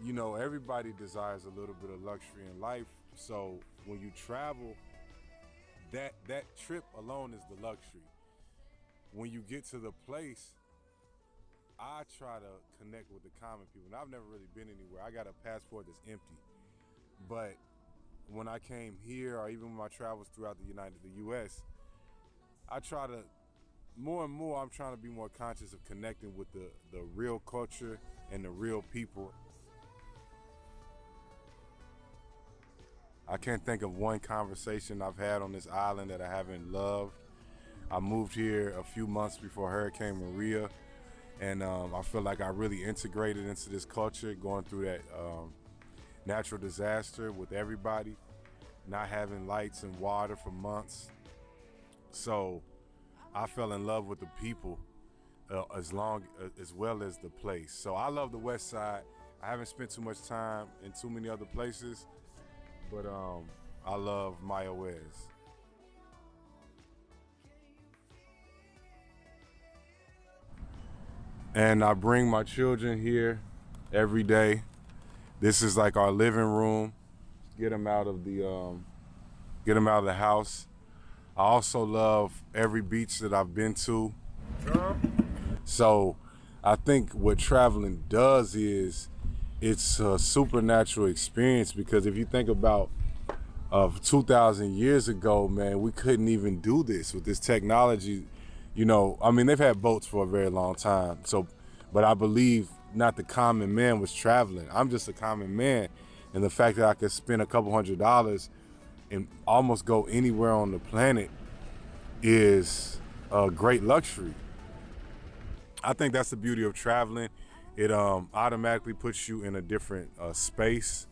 Everybody desires a little bit of luxury in life. So when you travel, that trip alone is the luxury. When you get to the place, I try to connect with the common people. And I've never really been anywhere. I got a passport that's empty. But when I came here, or even my travels throughout the U.S., I try to more and more. I'm trying to be more conscious of connecting with the real culture and the real people. I can't think of one conversation I've had on this island that I haven't loved. I moved here a few months before Hurricane Maria, and I feel like I really integrated into this culture, going through that natural disaster with everybody, not having lights and water for months. So I fell in love with the people as well as the place. So I love the West Side. I haven't spent too much time in too many other places, but I love Mayagüez. And I bring my children here every day. This is like our living room. Get them out of the house. I also love every beach that I've been to. So I think what traveling does is it's a supernatural experience, because if you think about 2,000 years ago, man, we couldn't even do this with this technology. They've had boats for a very long time. But I believe not the common man was traveling. I'm just a common man. And the fact that I could spend a couple $100s and almost go anywhere on the planet is a great luxury. I think that's the beauty of traveling. It automatically puts you in a different space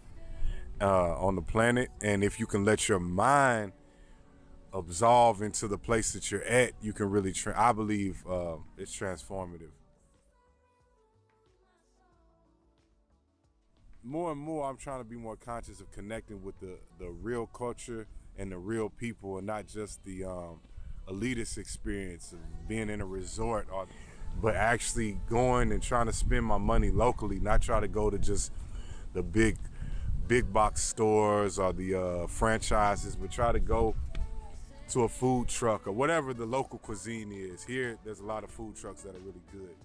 on the planet. And if you can let your mind absolve into the place that you're at, you can really, I believe it's transformative. More and more, I'm trying to be more conscious of connecting with the real culture and the real people, and not just the elitist experience of being in a resort, but actually going and trying to spend my money locally, not try to go to just the big box stores or the franchises, but try to go to a food truck or whatever the local cuisine is. Here, there's a lot of food trucks that are really good.